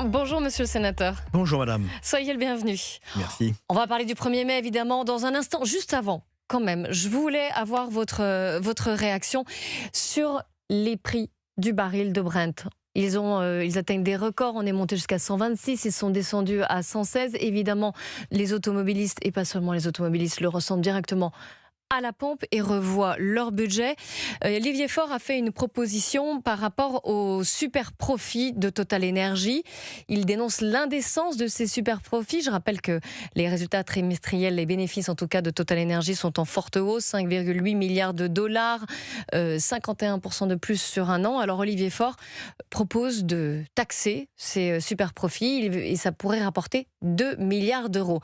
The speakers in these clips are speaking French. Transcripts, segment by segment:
Bonjour monsieur le sénateur. Bonjour madame. Soyez le bienvenu. Merci. On va parler du 1er mai évidemment dans un instant. Juste avant, quand même, je voulais avoir votre réaction sur les prix du baril de Brent. Ils atteignent des records, on est monté jusqu'à 126, ils sont descendus à 116. Évidemment, les automobilistes, et pas seulement les automobilistes, le ressentent directement à la pompe et revoient leur budget. Olivier Faure a fait une proposition par rapport aux super profits de Total Energy. Il dénonce l'indécence de ces super profits. Je rappelle que les résultats trimestriels, les bénéfices en tout cas de Total Energy sont en forte hausse, 5,8 milliards de dollars, 51% de plus sur un an. Alors Olivier Faure propose de taxer ces super profits et ça pourrait rapporter 2 milliards d'euros.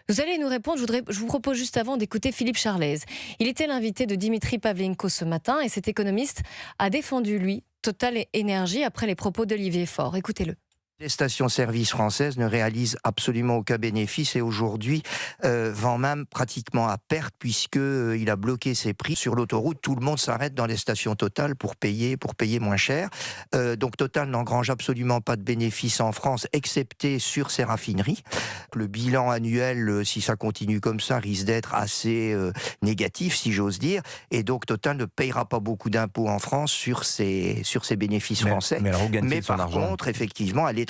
Vous allez nous répondre, je vous propose juste avant d'écouter Philippe Charlez. Il était l'invité de Dimitri Pavlenko ce matin et cet économiste a défendu, lui, Total Energy après les propos d'Olivier Faure. Écoutez-le. Les stations-service françaises ne réalisent absolument aucun bénéfice et aujourd'hui vend même pratiquement à perte puisqu'il a bloqué ses prix. Sur l'autoroute, tout le monde s'arrête dans les stations Total pour payer moins cher. Donc Total n'engrange absolument pas de bénéfices en France, excepté sur ses raffineries. Le bilan annuel, si ça continue comme ça, risque d'être assez négatif, si j'ose dire. Et donc Total ne payera pas beaucoup d'impôts en France sur ses bénéfices français. Mais par contre, effectivement, à l'étranger,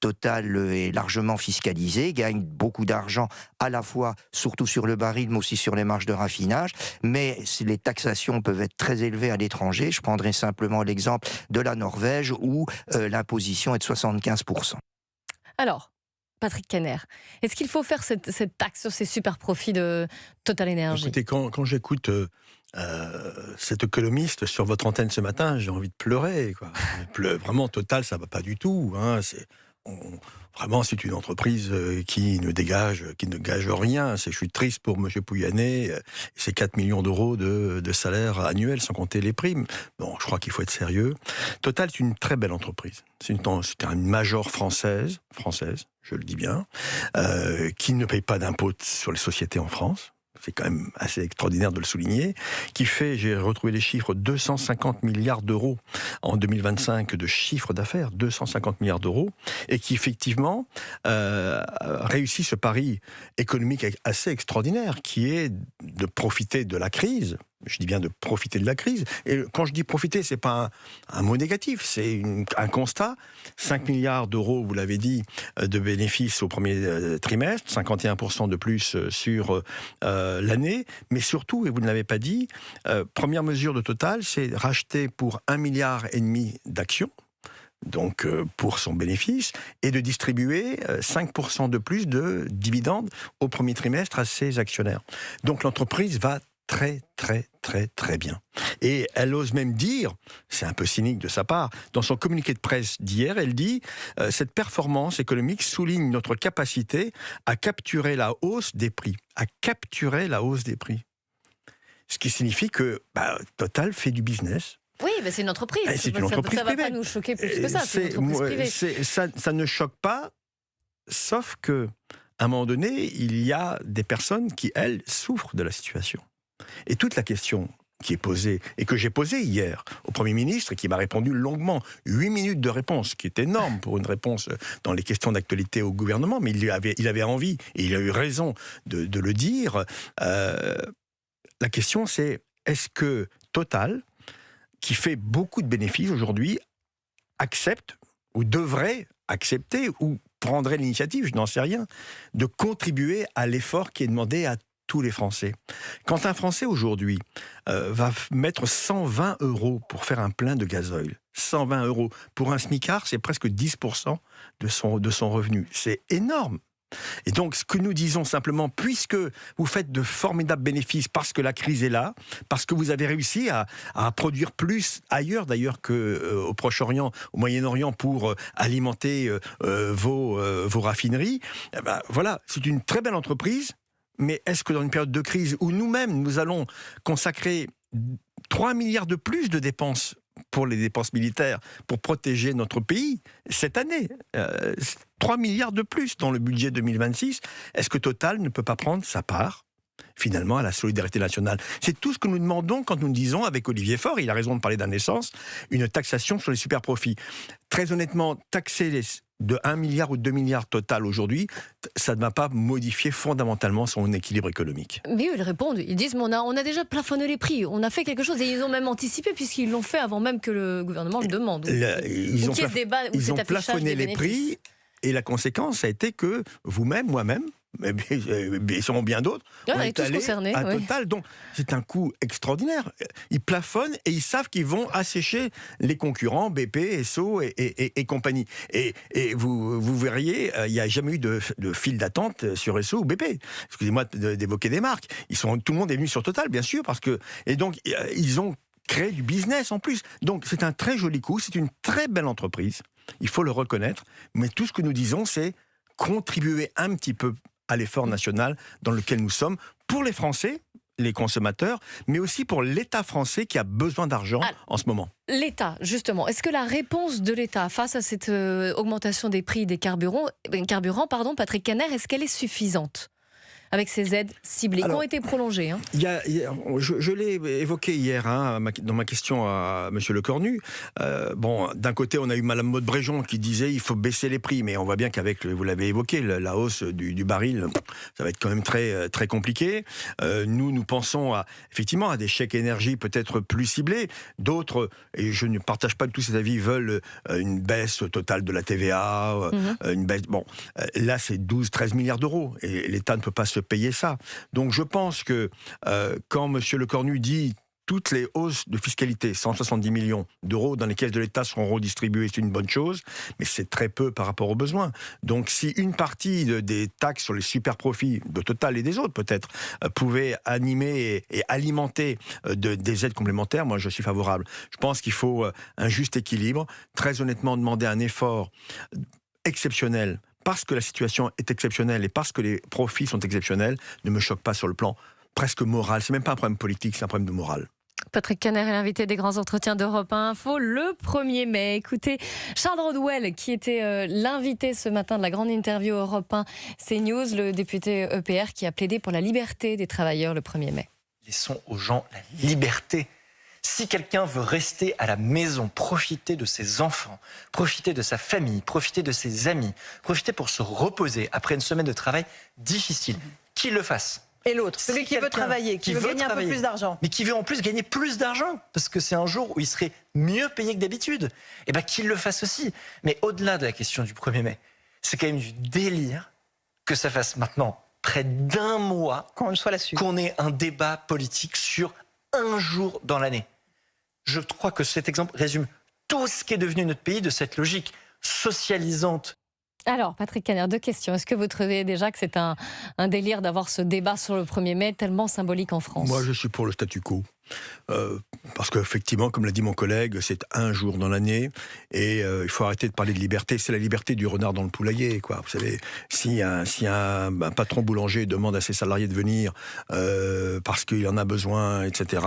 Total est largement fiscalisé, gagne beaucoup d'argent à la fois, surtout sur le baril, mais aussi sur les marges de raffinage. Mais les taxations peuvent être très élevées à l'étranger. Je prendrai simplement l'exemple de la Norvège où l'imposition est de 75%. Alors, Patrick Kenner, est-ce qu'il faut faire cette taxe sur ces super profits de Total Energy ? Écoutez, quand j'écoute cet économiste sur votre antenne ce matin, j'ai envie de pleurer, quoi. Vraiment, Total, ça va pas du tout. Hein. Vraiment, c'est une entreprise qui ne gage rien. Je suis triste pour M. Pouyanné, c'est 4 millions d'euros de salaire annuel, sans compter les primes. Bon, je crois qu'il faut être sérieux. Total, c'est une très belle entreprise. C'est une major française, je le dis bien, qui ne paye pas d'impôts sur les sociétés en France. C'est quand même assez extraordinaire de le souligner, qui fait, j'ai retrouvé les chiffres, 250 milliards d'euros en 2025 de chiffre d'affaires, 250 milliards d'euros, et qui effectivement réussit ce pari économique assez extraordinaire, qui est de profiter de la crise. Je dis bien de profiter de la crise. Et quand je dis profiter, c'est pas un mot négatif, c'est un constat. 5 milliards d'euros, vous l'avez dit, de bénéfices au premier trimestre, 51% de plus sur l'année. Mais surtout, et vous ne l'avez pas dit, première mesure de Total, c'est racheter pour 1,5 milliard d'actions, donc pour son bénéfice, et de distribuer 5% de plus de dividendes au premier trimestre à ses actionnaires. Donc l'entreprise va très bien. Et elle ose même dire, c'est un peu cynique de sa part, dans son communiqué de presse d'hier, elle dit « Cette performance économique souligne notre capacité à capturer la hausse des prix. » À capturer la hausse des prix. Ce qui signifie que Total fait du business. Oui, mais c'est une entreprise. C'est une entreprise privée. Ça ne va pas nous choquer plus que ça, c'est une entreprise privée. Ça ne choque pas, sauf que à un moment donné, il y a des personnes qui, elles, souffrent de la situation. Et toute la question qui est posée, et que j'ai posée hier au Premier ministre, et qui m'a répondu longuement, 8 minutes de réponse, qui est énorme pour une réponse dans les questions d'actualité au gouvernement, mais il avait envie, et il a eu raison de le dire. La question c'est, est-ce que Total, qui fait beaucoup de bénéfices aujourd'hui, accepte, ou devrait accepter, ou prendrait l'initiative, je n'en sais rien, de contribuer à l'effort qui est demandé à tous les Français. Quand un Français aujourd'hui va mettre 120 € pour faire un plein de gasoil, 120 € pour un smicard, c'est presque 10% de son revenu. C'est énorme. Et donc, ce que nous disons simplement, puisque vous faites de formidables bénéfices parce que la crise est là, parce que vous avez réussi à produire plus ailleurs d'ailleurs qu'au Proche-Orient, au Moyen-Orient pour alimenter vos raffineries, voilà, c'est une très belle entreprise. Mais est-ce que dans une période de crise où nous-mêmes, nous allons consacrer 3 milliards de plus de dépenses pour les dépenses militaires, pour protéger notre pays, cette année, 3 milliards de plus dans le budget 2026, est-ce que Total ne peut pas prendre sa part finalement à la solidarité nationale. C'est tout ce que nous demandons quand nous disons, avec Olivier Faure, il a raison de parler d'un essence, une taxation sur les super-profits. Très honnêtement, taxer de 1 milliard ou 2 milliards total aujourd'hui, ça ne va pas modifier fondamentalement son équilibre économique. Mais eux, ils répondent, ils disent mais on a déjà plafonné les prix, on a fait quelque chose, et ils ont même anticipé puisqu'ils l'ont fait avant même que le gouvernement le demande. Ils ont plafonné les prix, et la conséquence a été que vous-même, moi-même, et sûrement bien d'autres, on est allés à Total. Donc c'est un coût extraordinaire. Ils plafonnent et ils savent qu'ils vont assécher les concurrents, BP, Esso et compagnie. Et vous verriez, il n'y a jamais eu de file d'attente sur Esso ou BP. Excusez-moi d'évoquer des marques. Tout le monde est venu sur Total, bien sûr, et donc ils ont créé du business en plus. Donc c'est un très joli coup, c'est une très belle entreprise, il faut le reconnaître, mais tout ce que nous disons, c'est contribuer un petit peu à l'effort national dans lequel nous sommes, pour les Français, les consommateurs, mais aussi pour l'État français qui a besoin d'argent en ce moment. L'État, justement, est-ce que la réponse de l'État face à cette augmentation des prix des carburants, Patrick Caner, est-ce qu'elle est suffisante ? Avec ces aides ciblées qui ont été prolongées. Je l'ai évoqué hier dans ma question à M. Lecornu. D'un côté, on a eu Mme Maud Bréjon qui disait il faut baisser les prix, mais on voit bien qu'avec, vous l'avez évoqué, la hausse du baril, ça va être quand même très, très compliqué. Nous pensons effectivement à des chèques énergie peut-être plus ciblés. D'autres, et je ne partage pas du tout cet avis, veulent une baisse totale de la TVA, une baisse. Là, c'est 12-13 milliards d'euros, et l'État ne peut pas se payer ça. Donc je pense que quand M. Lecornu dit toutes les hausses de fiscalité, 170 millions d'euros dans les caisses de l'État seront redistribuées, c'est une bonne chose, mais c'est très peu par rapport aux besoins. Donc si une partie des taxes sur les super-profits de Total et des autres peut-être pouvait animer et alimenter des aides complémentaires, moi je suis favorable. Je pense qu'il faut un juste équilibre. Très honnêtement, demander un effort exceptionnel parce que la situation est exceptionnelle et parce que les profits sont exceptionnels, ne me choque pas sur le plan presque moral. C'est même pas un problème politique, c'est un problème de morale. Patrick Caner est l'invité des grands entretiens d'Europe 1 Info le 1er mai. Écoutez, Charles Rodwell, qui était l'invité ce matin de la grande interview Europe 1 CNews, le député EPR qui a plaidé pour la liberté des travailleurs le 1er mai. Laissons aux gens la liberté. Si quelqu'un veut rester à la maison, profiter de ses enfants, profiter de sa famille, profiter de ses amis, profiter pour se reposer après une semaine de travail difficile, qu'il le fasse. Et l'autre, celui qui veut travailler, qui veut gagner un peu plus d'argent. Mais qui veut en plus gagner plus d'argent, parce que c'est un jour où il serait mieux payé que d'habitude. Eh bien, qu'il le fasse aussi. Mais au-delà de la question du 1er mai, c'est quand même du délire que ça fasse maintenant près d'un mois qu'on soit là-dessus, qu'on ait un débat politique sur un jour dans l'année. Je crois que cet exemple résume tout ce qu'est devenu notre pays de cette logique socialisante. Alors, Patrick Caner, 2 questions. Est-ce que vous trouvez déjà que c'est un délire d'avoir ce débat sur le 1er mai tellement symbolique en France ? Moi, je suis pour le statu quo. Parce qu'effectivement, comme l'a dit mon collègue, c'est un jour dans l'année et il faut arrêter de parler de liberté. C'est la liberté du renard dans le poulailler, quoi. Vous savez, si un patron boulanger demande à ses salariés de venir parce qu'il en a besoin, etc.,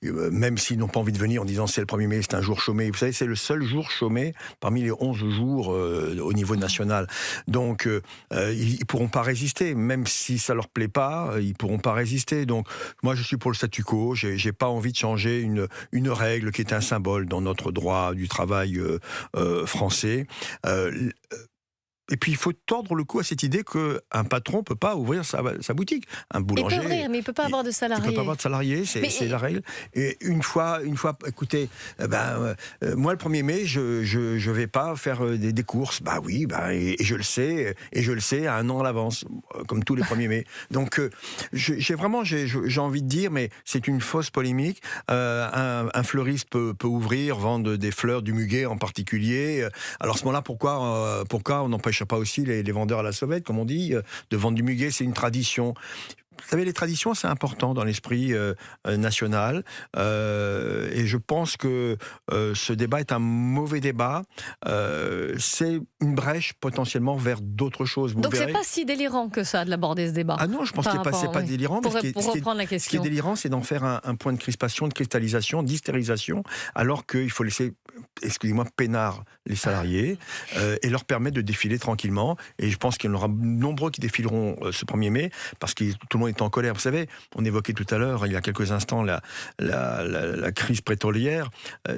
même s'ils n'ont pas envie de venir en disant c'est le 1er mai, c'est un jour chômé. Vous savez, c'est le seul jour chômé parmi les 11 jours au niveau national. Donc, ils ne pourront pas résister. Même si ça ne leur plaît pas, ils ne pourront pas résister. Donc, moi, je suis pour le statu quo. J'ai pas envie de changer une règle qui est un symbole dans notre droit du travail français. Et puis, il faut tordre le cou à cette idée qu'un patron ne peut pas ouvrir sa boutique. Un boulanger... Il peut ouvrir, mais il ne peut pas avoir de salariés. Il ne peut pas avoir de salariés, c'est la règle. Et une fois écoutez, moi, le 1er mai, je ne vais pas faire des courses. Et je le sais à un an à l'avance, comme tous les 1er mai. Donc, j'ai envie de dire, mais c'est une fausse polémique. Un fleuriste peut ouvrir, vendre des fleurs, du muguet en particulier. Alors, à ce moment-là, pourquoi on n'empêche pas aussi les vendeurs à la sauvette, comme on dit, de vendre du muguet? C'est une tradition. Vous savez, les traditions, c'est important dans l'esprit national. Et je pense que ce débat est un mauvais débat. C'est une brèche potentiellement vers d'autres choses. Donc c'est pas si délirant que ça de l'aborder ce débat. Ah non, je pense que c'est pas délirant. Pour reprendre la question. Ce qui est délirant, c'est d'en faire un point de crispation, de cristallisation, d'hystérisation, alors qu'il faut laisser, excusez-moi, peinard les salariés et leur permettre de défiler tranquillement. Et je pense qu'il y en aura nombreux qui défileront ce 1er mai, parce que tout le monde monde est en colère. Vous savez, on évoquait tout à l'heure, il y a quelques instants, la crise pétrolière.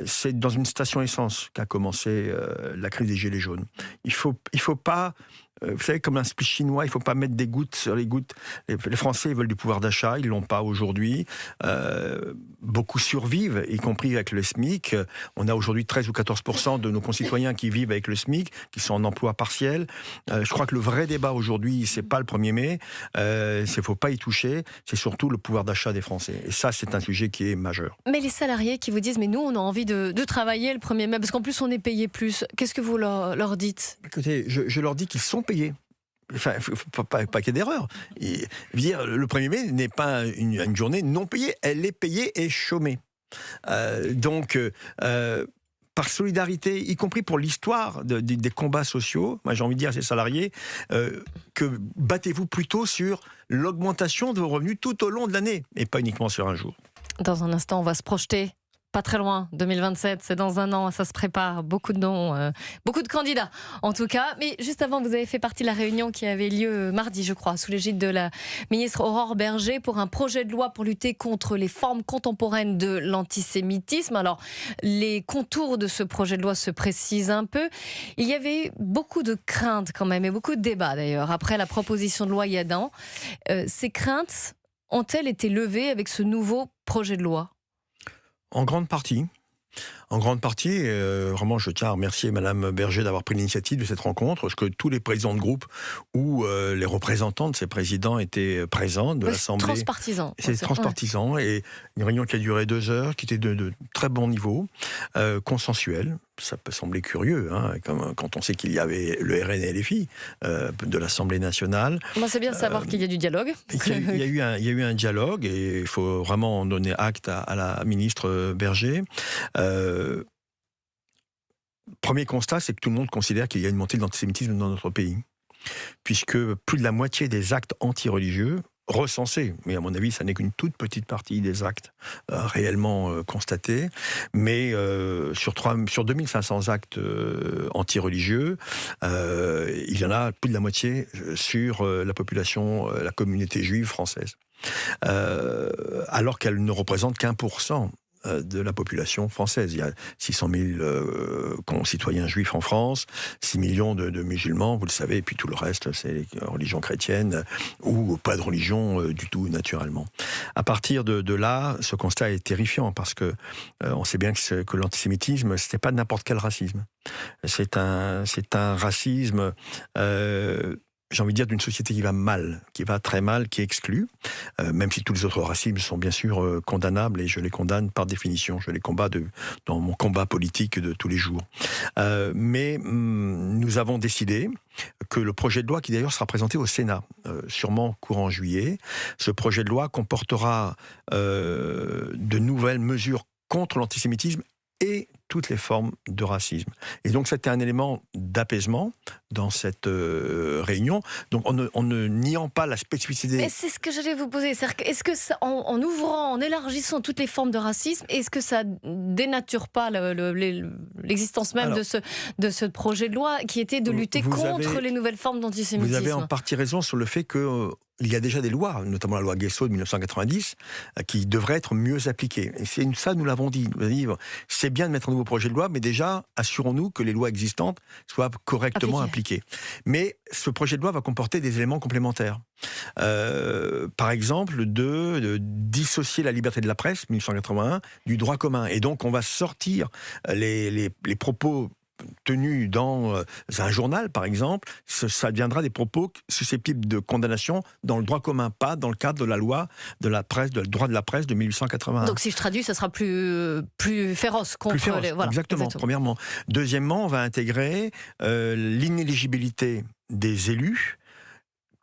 C'est dans une station essence qu'a commencé la crise des gilets jaunes. Il faut pas... Vous savez, comme un speech chinois, il ne faut pas mettre des gouttes sur les gouttes. Les Français veulent du pouvoir d'achat, ils ne l'ont pas aujourd'hui. Beaucoup survivent, y compris avec le SMIC. On a aujourd'hui 13 ou 14% de nos concitoyens qui vivent avec le SMIC, qui sont en emploi partiel. Je crois que le vrai débat aujourd'hui, ce n'est pas le 1er mai, il ne faut pas y toucher, c'est surtout le pouvoir d'achat des Français. Et ça, c'est un sujet qui est majeur. Mais les salariés qui vous disent, mais nous, on a envie de travailler le 1er mai, parce qu'en plus, on est payé plus. Qu'est-ce que vous leur dites ? Écoutez, je leur dis qu'ils sont payés. Enfin, il ne faut pas qu'il y ait d'erreur. Dire, le 1er mai n'est pas une journée non payée, elle est payée et chômée. Par solidarité, y compris pour l'histoire des combats sociaux, moi j'ai envie de dire à ces salariés que battez-vous plutôt sur l'augmentation de vos revenus tout au long de l'année et pas uniquement sur un jour. Dans un instant, on va se projeter. Pas très loin, 2027, c'est dans un an, ça se prépare, beaucoup de noms, beaucoup de candidats en tout cas. Mais juste avant, vous avez fait partie de la réunion qui avait lieu mardi, je crois, sous l'égide de la ministre Aurore Bergé pour un projet de loi pour lutter contre les formes contemporaines de l'antisémitisme. Alors, les contours de ce projet de loi se précisent un peu. Il y avait beaucoup de craintes quand même, et beaucoup de débats d'ailleurs, après la proposition de loi il y a un an. Ces craintes ont-elles été levées avec ce nouveau projet de loi ? En grande partie. Vraiment, je tiens à remercier Madame Bergé d'avoir pris l'initiative de cette rencontre, parce que tous les présidents de groupe ou les représentants de ces présidents étaient présents de l'Assemblée. Transpartisan. C'est transpartisan, et une réunion qui a duré 2 heures, qui était de très bon niveau, consensuelle. Ça peut sembler curieux, comme quand on sait qu'il y avait le RN et LFI de l'Assemblée nationale. Moi, c'est bien de savoir qu'il y a du dialogue. Il y a eu un dialogue, et il faut vraiment en donner acte à la ministre Bergé. Premier constat, c'est que tout le monde considère qu'il y a une montée de l'antisémitisme dans notre pays, puisque plus de la moitié des actes anti-religieux recensés, mais à mon avis, ça n'est qu'une toute petite partie des actes réellement constatés, mais sur 2500 actes anti-religieux, il y en a plus de la moitié sur la population, la communauté juive française, alors qu'elle ne représente qu'1% de la population française. Il y a 600 000 concitoyens juifs en France, 6 millions de musulmans, vous le savez, et puis tout le reste, c'est les religions chrétiennes, ou pas de religion du tout, naturellement. À partir de là, ce constat est terrifiant, parce que on sait bien que l'antisémitisme, ce n'est pas n'importe quel racisme. C'est un racisme... j'ai envie de dire, d'une société qui va mal, qui va très mal, qui exclut, même si tous les autres racismes sont bien sûr condamnables, et je les condamne par définition, je les combats dans mon combat politique de tous les jours. Mais nous avons décidé que le projet de loi, qui d'ailleurs sera présenté au Sénat, sûrement courant juillet, ce projet de loi comportera de nouvelles mesures contre l'antisémitisme et toutes les formes de racisme. Et donc c'était un élément d'apaisement dans cette réunion. Donc en ne niant pas la spécificité... Mais c'est ce que j'allais vous poser. Est-ce que ça, en ouvrant, en élargissant toutes les formes de racisme, est-ce que ça dénature pas l'existence même de ce projet de loi qui était de lutter contre les nouvelles formes d'antisémitisme ? Vous avez en partie raison sur le fait que... il y a déjà des lois, notamment la loi Guesso de 1990, qui devraient être mieux appliquées. Et c'est ça, nous l'avons dit. C'est bien de mettre un nouveau projet de loi, mais déjà, assurons-nous que les lois existantes soient correctement appliquées. Mais ce projet de loi va comporter des éléments complémentaires. Par exemple, de dissocier la liberté de la presse, 1981, du droit commun. Et donc, on va sortir les propos tenus dans un journal, par exemple, ça deviendra des propos susceptibles de condamnation dans le droit commun, pas dans le cadre de la loi de la presse, de droit de la presse de 1881. Donc si je traduis, ça sera plus féroce contre les... Voilà, exactement, premièrement. Deuxièmement, on va intégrer l'inéligibilité des élus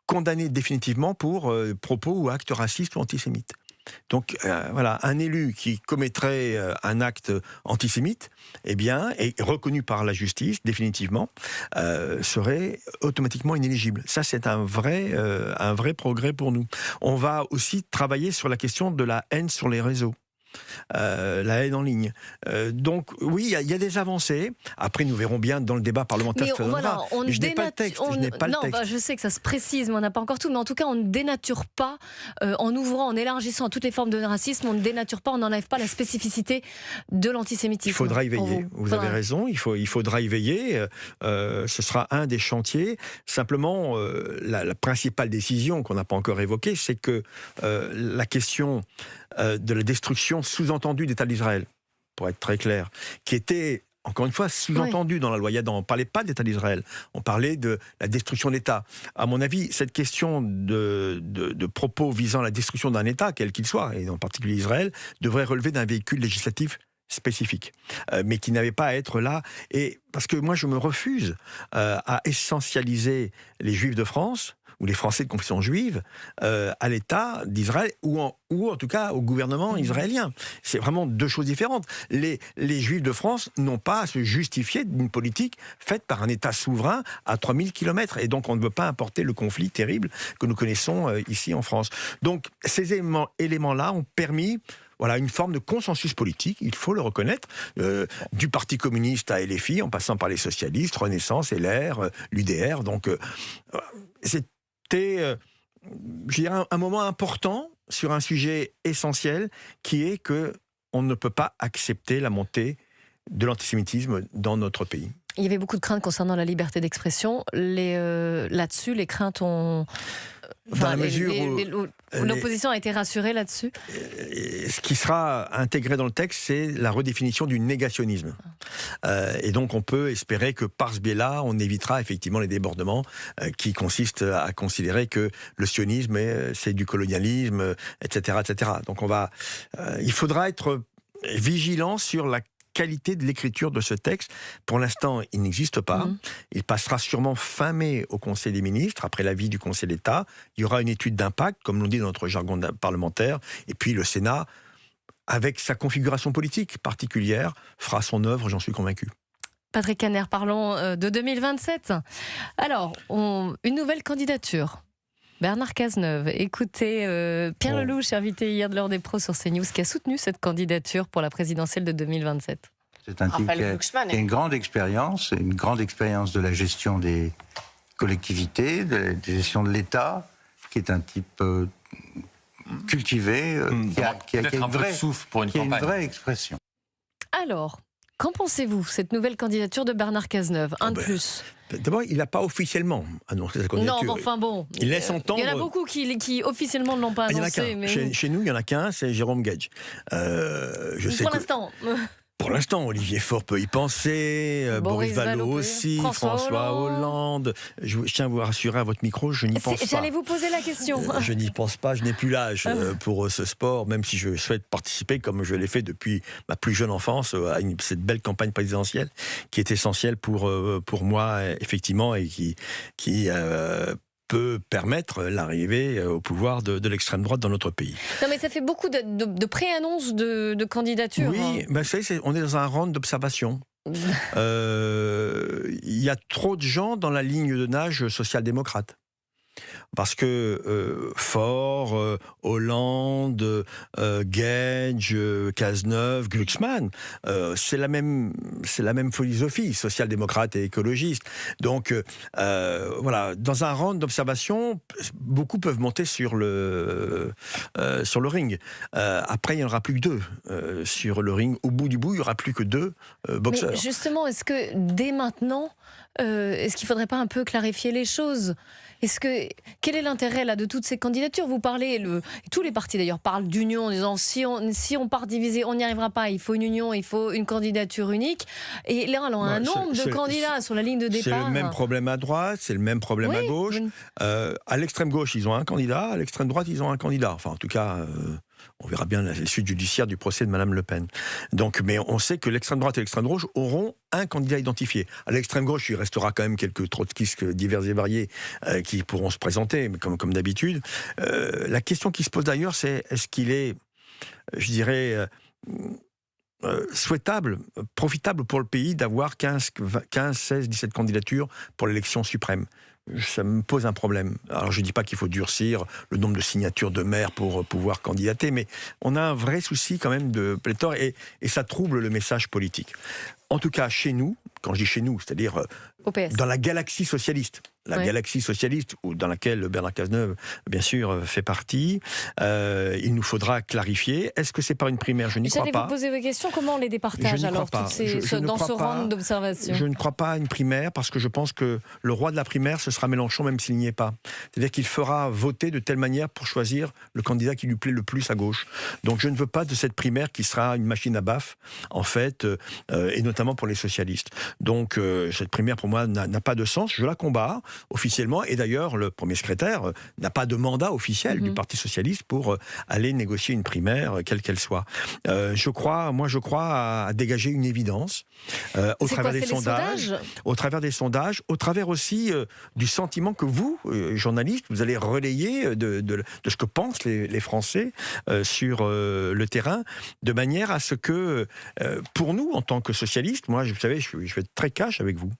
condamnés définitivement pour propos ou actes racistes ou antisémites. Donc voilà, un élu qui commettrait un acte antisémite, eh bien, est reconnu par la justice définitivement, serait automatiquement inéligible. Ça, c'est un vrai progrès pour nous. On va aussi travailler sur la question de la haine sur les réseaux. la haine en ligne. Donc oui, il y a des avancées. Après, nous verrons bien dans le débat parlementaire ce que ça donnera. Mais je n'ai pas le texte. Je sais que ça se précise, mais on n'a pas encore tout. Mais en tout cas, on ne dénature pas, en ouvrant, en élargissant toutes les formes de racisme, on ne dénature pas, on n'enlève pas la spécificité de l'antisémitisme. Il faudra y veiller. Vous avez raison, il faudra y veiller. Ce sera un des chantiers. Simplement, la principale décision qu'on n'a pas encore évoquée, c'est que la question de la destruction sous-entendue d'État d'Israël, pour être très clair, qui était, encore une fois, sous-entendue dans la loi Yadan. On ne parlait pas d'État d'Israël, on parlait de la destruction de l'État. À mon avis, cette question de propos visant la destruction d'un État, quel qu'il soit, et en particulier Israël, devrait relever d'un véhicule législatif spécifique, mais qui n'avait pas à être là. Et parce que moi, je me refuse à essentialiser les Juifs de France, ou les Français de confession juive, à l'État d'Israël, ou en tout cas au gouvernement israélien. C'est vraiment deux choses différentes. Les Juifs de France n'ont pas à se justifier d'une politique faite par un État souverain à 3000 km, et donc on ne veut pas importer le conflit terrible que nous connaissons ici en France. Donc ces éléments-là ont permis une forme de consensus politique, il faut le reconnaître, du Parti communiste à LFI, en passant par les socialistes, Renaissance, LR, l'UDR. Donc c'était, je dirais, un moment important sur un sujet essentiel, qui est que on ne peut pas accepter la montée de l'antisémitisme dans notre pays. Il y avait beaucoup de craintes concernant la liberté d'expression. Là-dessus, les craintes ont... Dans la mesure où l'opposition a été rassurée là-dessus. Ce qui sera intégré dans le texte, c'est la redéfinition du négationnisme. Et donc on peut espérer que par ce biais-là, on évitera effectivement les débordements qui consistent à considérer que le sionisme, c'est du colonialisme, etc., etc. Donc il faudra être vigilant sur la qualité de l'écriture de ce texte. Pour l'instant, il n'existe pas. Il passera sûrement fin mai au Conseil des ministres, après l'avis du Conseil d'État. Il y aura une étude d'impact, comme l'on dit dans notre jargon parlementaire, et puis le Sénat, avec sa configuration politique particulière, fera son œuvre, j'en suis convaincu. Patrick Caner, parlons de 2027. Alors, une nouvelle candidature. Bernard Cazeneuve, écoutez, Pierre Lelouch, invité hier de l'heure des pros sur CNews, qui a soutenu cette candidature pour la présidentielle de 2027. C'est un type qui a une grande expérience de la gestion des collectivités, de la gestion de l'État, qui est un type cultivé, qui a une vraie expression. Alors, qu'en pensez-vous, cette nouvelle candidature de Bernard Cazeneuve, de plus? D'abord, il n'a pas officiellement annoncé sa candidature. Non, mais enfin bon. Il laisse entendre. Il y en a beaucoup qui officiellement ne l'ont pas annoncé. Mais... Chez nous, il n'y en a qu'un, c'est Jérôme Gage. Pour l'instant. Pour l'instant, Olivier Faure peut y penser, Boris Vallaud aussi, François Hollande. Je tiens à vous rassurer à votre micro, je n'y pense pas. J'allais vous poser la question. Je n'y pense pas, je n'ai plus l'âge pour ce sport, même si je souhaite participer, comme je l'ai fait depuis ma plus jeune enfance, à cette belle campagne présidentielle, qui est essentielle pour moi, effectivement, et qui peut permettre l'arrivée au pouvoir de l'extrême droite dans notre pays. Non, mais ça fait beaucoup de pré-annonces de candidatures. Oui, on est dans un round d'observation. Il y a trop de gens dans la ligne de nage social-démocrate. Parce que Faure, Hollande, Gage, Cazeneuve, Glucksmann, c'est la même philosophie, social-démocrate et écologiste. Donc dans un round d'observation, beaucoup peuvent monter sur le ring. Après, il n'y en aura plus que deux sur le ring. Au bout du bout, il n'y aura plus que deux boxeurs. Mais justement, est-ce que dès maintenant, est-ce qu'il ne faudrait pas un peu clarifier les choses ? Quel est l'intérêt là de toutes ces candidatures? Vous parlez, tous les partis d'ailleurs parlent d'union en disant si on part divisé, on n'y arrivera pas, il faut une union, il faut une candidature unique. Et là, on a un nombre de candidats sur la ligne de départ. C'est le même problème à droite, c'est le même problème à gauche. À l'extrême gauche, ils ont un candidat, à l'extrême droite, ils ont un candidat. Enfin, en tout cas... on verra bien la suite judiciaire du procès de Madame Le Pen. Donc, mais on sait que l'extrême droite et l'extrême gauche auront un candidat identifié. À l'extrême gauche, il restera quand même quelques trotskistes divers et variés qui pourront se présenter, mais comme d'habitude. La question qui se pose d'ailleurs, c'est est-ce qu'il est, je dirais, souhaitable, profitable pour le pays d'avoir 15, 16, 17 candidatures pour l'élection suprême. ça me pose un problème. Alors je ne dis pas qu'il faut durcir le nombre de signatures de maires pour pouvoir candidater, mais on a un vrai souci quand même de pléthore et ça trouble le message politique. En tout cas, chez nous, quand je dis chez nous, c'est-à-dire dans la galaxie socialiste, galaxie socialiste dans laquelle Bernard Cazeneuve, bien sûr, fait partie, il nous faudra clarifier. Est-ce que c'est par une primaire? Je n'y crois pas. J'allais vous poser vos questions. Comment on les départage alors, dans ce round d'observation? Je ne crois pas à une primaire parce que je pense que le roi de la primaire, ce sera Mélenchon, même s'il n'y est pas. C'est-à-dire qu'il fera voter de telle manière pour choisir le candidat qui lui plaît le plus à gauche. Donc je ne veux pas de cette primaire qui sera une machine à baffe, en fait, et notamment pour les socialistes. Donc cette primaire, pour moi, n'a pas de sens. Je la combats officiellement, et d'ailleurs le premier secrétaire n'a pas de mandat officiel du Parti socialiste pour aller négocier une primaire, quelle qu'elle soit. Je crois à dégager une évidence au travers des sondages, au travers aussi du sentiment que vous, journalistes, vous allez relayer de ce que pensent les Français sur le terrain, de manière à ce que, pour nous, en tant que socialistes, moi, vous savez, je vais être très cash avec vous,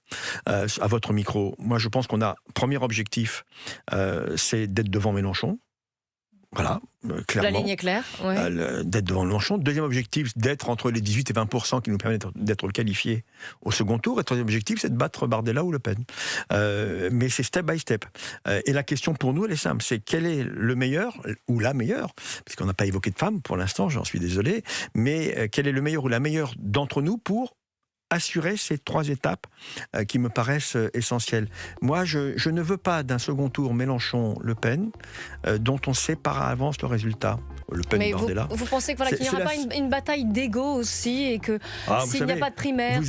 à votre micro. Moi, je pense qu'on a, premier objectif, c'est d'être devant Mélenchon. Voilà, clairement. La ligne est claire. Ouais. D'être devant Mélenchon. Deuxième objectif, d'être entre les 18 et 20% qui nous permettent d'être qualifiés au second tour. Et troisième objectif, c'est de battre Bardella ou Le Pen. Mais c'est step by step. Et la question pour nous, elle est simple. C'est quel est le meilleur ou la meilleure, puisqu'on n'a pas évoqué de femme pour l'instant, j'en suis désolé, mais quel est le meilleur ou la meilleure d'entre nous pour assurer ces trois étapes qui me paraissent essentielles. Moi, je ne veux pas d'un second tour Mélenchon-Le Pen dont on sait par avance le résultat. Le Pen, mais Bardella. Vous pensez qu'il n'y aura pas une bataille d'ego aussi et que s'il n'y a pas de primaire,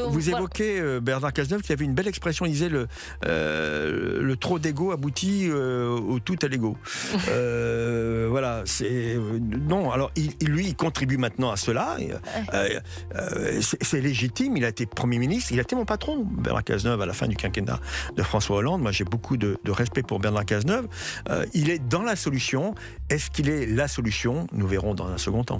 vous évoquez Bernard Cazeneuve qui avait une belle expression, il disait le trop d'ego aboutit au tout à l'ego. Voilà, non. Alors lui, il contribue maintenant à cela. C'est légitime. Il a été Premier ministre. Il a été mon patron, Bernard Cazeneuve, à la fin du quinquennat de François Hollande. Moi, j'ai beaucoup de respect pour Bernard Cazeneuve. Il est dans la solution. Est-ce qu'il est la solution? Nous verrons dans un second temps.